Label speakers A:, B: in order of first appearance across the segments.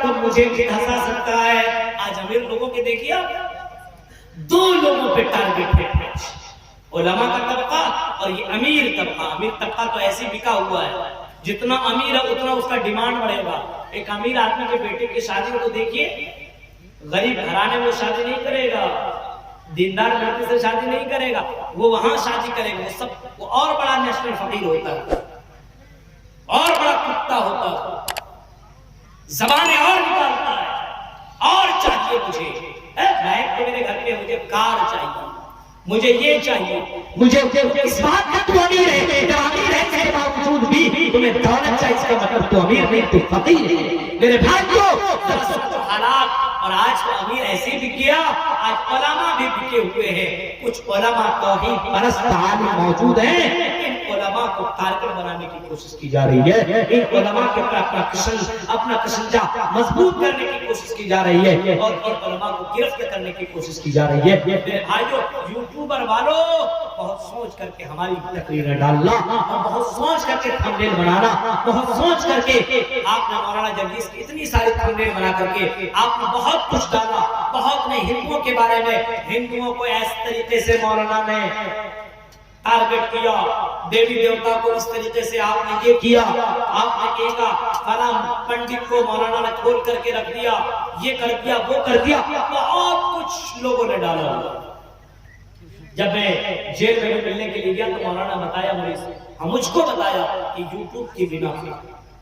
A: تو مجھے بھی ہنسا سکتا ہے۔ آج امیر لوگوں کے دیکھیے دو لوگوں پہ ٹارگٹ ہے، علماء کا طبقہ اور یہ امیر طبقہ۔ امیر طبقہ تو ایسے بکا ہوا ہے، جتنا امیر ہے اتنا اس کا ڈیمانڈ بڑھے گا۔ ایک امیر آدمی کے بیٹے کی شادی کو دیکھیے، غریب گھرانے میں شادی نہیں کرے گا، دیندار لڑکے سے شادی نہیں کرے گا، وہ وہاں شادی کرے گا، وہ اور بڑا نیشنل فقیر ہوتا ہے، اور بڑا کتا ہوتا ہے، زبانیں اور نکالتا ہے، اور چاہیے مجھے میرے گھر پہ مجھے کار چاہیے، مجھے یہ چاہیے، مجھے اس بات کا تو امیر ہے، جو امیر ہے اس کے باوجود بھی تمہیں دولت چاہیے، اس کا مطلب تو امیر نہیں تو فقیر ہے۔ میرے بھائیو حالات، اور آج تو امیر ایسے بھی کیا، آج علماء بھی بکے ہوئے ہیں۔ کچھ علماء توحید پرست عالم موجود ہیں، ان علماء کو ٹارگٹ بنانے کی کوشش کی جا رہی ہے، ان علماء کے اپنا کشنجہ مضبوط کرنے کی کوشش کی جا رہی ہے، اور ان علماء کو گرفت کرنے کی کوشش کی جا رہی ہے۔ میرے بھائیو یوٹیوبر والو، بہت سوچ کر کے ہماری تقریریں ڈالنا، بہت سوچ کر کے تھمبنیل بنانا، بہت سوچ کر کے آپ نے مولانا جرجیس کی اتنی ساری تھمبنیل بنا کر کے آپ نے بہت کچھ ڈالا، بہت نے ہندوؤں کے بارے میں، ہندوؤں کو اس طریقے سے مولانا نے ٹارگٹ کیا، دیوی دیوتا کو اس طریقے سے آپ نے یہ کیا، آپ نے کہا فلاں پنڈت کو مولانا نے کھول کر کے رکھ دیا، یہ کر دیا، وہ کر دیا، بہت کچھ لوگوں نے ڈالا۔ جب میں جیل میں ملنے کے لیے گیا تو مولانا بتایا مجھ کو بتایا کہ یوٹیوب کی بنا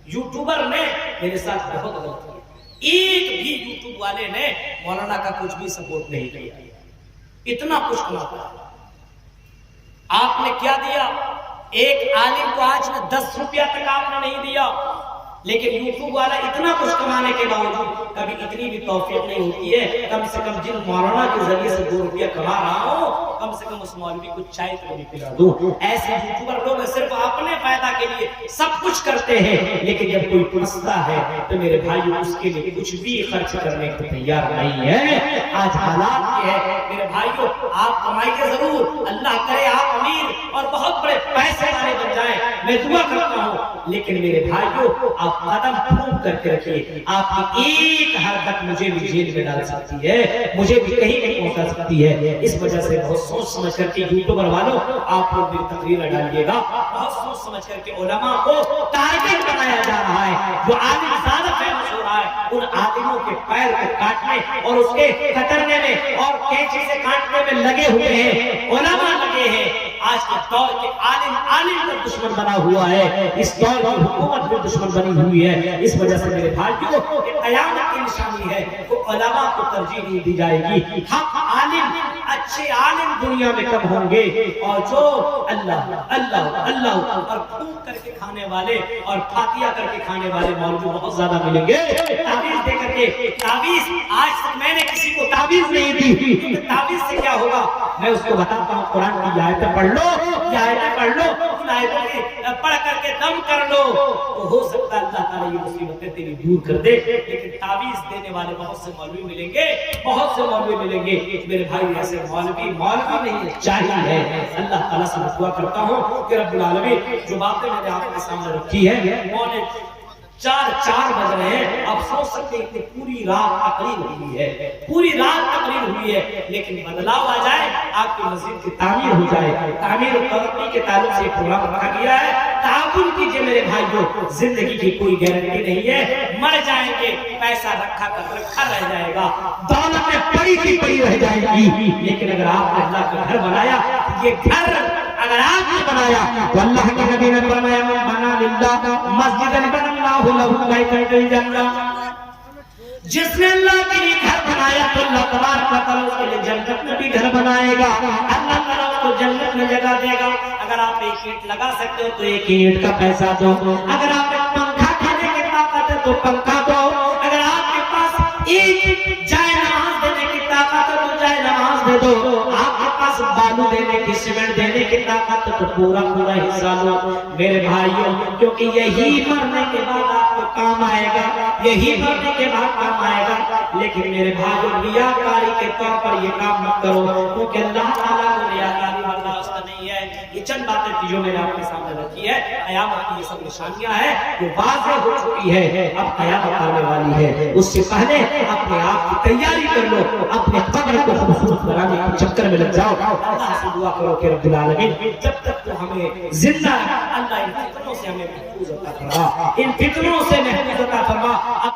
A: یوٹیوبر نے میرے ساتھ بہت غلط کیا، ایک بھی یوٹیوب والے نے مولانا کا کچھ بھی سپورٹ نہیں کیا، اتنا کچھ کماتا ہے۔ آپ نے کیا دیا؟ ایک عالم کو آج نے 10 روپیہ تک آپ نے نہیں دیا، لیکن یوٹیوب والا اتنا کچھ کمانے کے باوجود کبھی اتنی بھی توفیق نہیں ہوتی ہے، کم سے کم جن مولانا کے ذریعے سے 2 روپیہ کما رہا ہوں، کم سے کم اس مولوی کو چائے تو بھی پلا دوں۔ ایسے یوٹیوبر لوگ صرف اپنے فائدہ کے لیے سب کچھ کرتے ہیں، لیکن جب کوئی پھنستا ہے تو میرے بھائی اس کے لیے کچھ بھی خرچ کرنے کو تیار نہیں ہے۔ آج حالات یہ ہے میرے بھائیو، آپ کمائیے ضرور، اللہ کرے آپ امیر اور بہت بڑے پیسے والے بن جائیں، میں دعا کرتا ہوں، لیکن میرے بھائیو آپ قدم پھونک کر کے رکھیے، آپ کی ایک حرکت مجھے بھی جیل میں ڈال سکتی ہے، مجھے بھی کہیں نہیں پہنچا سکتی ہے۔ اس وجہ سے بہت سوچ سمجھ کر کے یوٹیوبر والوں آپ لوگ میری تقریر ڈالیے گا، بہت سوچ سمجھ کر کے علماء کو ٹارگٹ بنایا جا رہا ہے، جو عالم زیادہ فیمس ہو رہا ہے ان عالموں کے پیر کو کاٹنے اور اس کے کترنے میں اور کینچی سے کاٹنے میں لگے ہوئے ہیں، علماء لگے ہیں۔ آج کے دور کے عالم کا دشمن بنا ہوا ہے، اس دور کی حکومت بھی دشمن بنی ہوئی ہے۔ اس وجہ سے میرے بھائیوں قیامت کی نشانی ہے کہ علماء کو ترجیح نہیں دی جائے گی، حق عالم، اچھے عالم دنیا میں کم ہوں گے، اور جو اللہ اللہ اللہ اور پھونک کر کے کھانے والے اور فاتحہ کر کے کھانے والے مولوی بہت زیادہ ملیں گے۔ تعویذ دے کر کے، تعویذ آج تک میں نے کسی کو تعویذ نہیں دی، تعویذ سے کیا ہوگا میں اس کو بتاتا ہوں، قرآن کی آیتیں پڑھ لو، یہ آیتیں پڑھ لو، ان آیتوں کی پڑھ کر کے دم کر لو، تو ہو سکتا ہے اللہ تعالیٰ یہ مصیبتیں تیری دور کر دے۔ لیکن تعویذ دینے والے بہت سے مولوی ملیں گے، بہت سے مولوی ملیں گے، میرے بھائی ایسے مولوی نہیں چاہیے۔ اللہ تعالیٰ سے دعا کرتا ہوں کہ رب العالمین جو باتیں میں نے آپ کے سامنے رکھی ہے، مونے 4 بج رہے ہیں، آپ سوچ سکتے ہیں کہ پوری رات تقریر ہوئی ہے، پوری رات تقریر ہوئی ہے، لیکن بدلاؤ آ جائے، آپ کی مسجد کی تعمیر ہو جائے۔ تعمیر و ترقی کے تعلق سے پروگرام رکھا گیا ہے، تعاون کیجئے میرے بھائیوں، زندگی کی کوئی گارنٹی نہیں ہے، مر جائیں گے، پیسہ رکھا رہ جائے گا، دولتیں پڑی کی پڑی رہ جائے گی، لیکن اگر آپ نے اللہ کا گھر بنایا، یہ گھر اگر آپ نے بنایا تو اللہ کے نبی نے فرمایا من بنا للہ مسجدا بنا اللہ لہ بیتا فی الجنہ، جس نے اللہ کے لیے گھر بنایا تو اللہ تبارک و تعالیٰ اس کے لیے جنت میں بھی گھر بنائے گا، اللہ تعالیٰ اس کو جنت میں جگہ دے گا۔ اگر آپ ایک اینٹ لگا سکتے ہو تو ایک اینٹ کا پیسہ دو، اگر آپ ایک پنکھا کھانے کی طاقت ہے تو پنکھا دو، اگر آپ کے پاس ایک جائے نماز دینے کی طاقت ہے تو جائے نماز دے دو، آپ کے پاس بالو دینے کی، سیمنٹ دینے کی طاقت ہے تو پورا حصہ لو میرے بھائیوں، کیونکہ یہی مرنے کے بعد آپ کو کام آئے گا، یہی مرنے کے بعد کام آئے گا۔ لیکن میرے بھائیوں ریاکاری کے طور پر یہ کام مت کرو، کیونکہ اللہ تعالیٰ کو ریاکاری برداشت نہیں نہیں ہے. یہ چند باتیں تھی جو میں نے آپ کے سامنے رکھی ہے. قیامت کی یہ سب نشانیاں ہیں جو واضح ہو چکی ہے. اب قیامت آنے والی ہے، اس سے پہلے اپنے آپ کی تیاری کر لو، اپنے قبر کو خوبصورت بنانے کے چکر میں لگ جاؤ. اللہ سے دعا کرو کہ رب العالمین جب تک تو ہمیں زندہ رکھ، اللہ ان فتنوں سے ہمیں محفوظ عطا فرما، ان فتنوں سے محفوظ عطا فرما.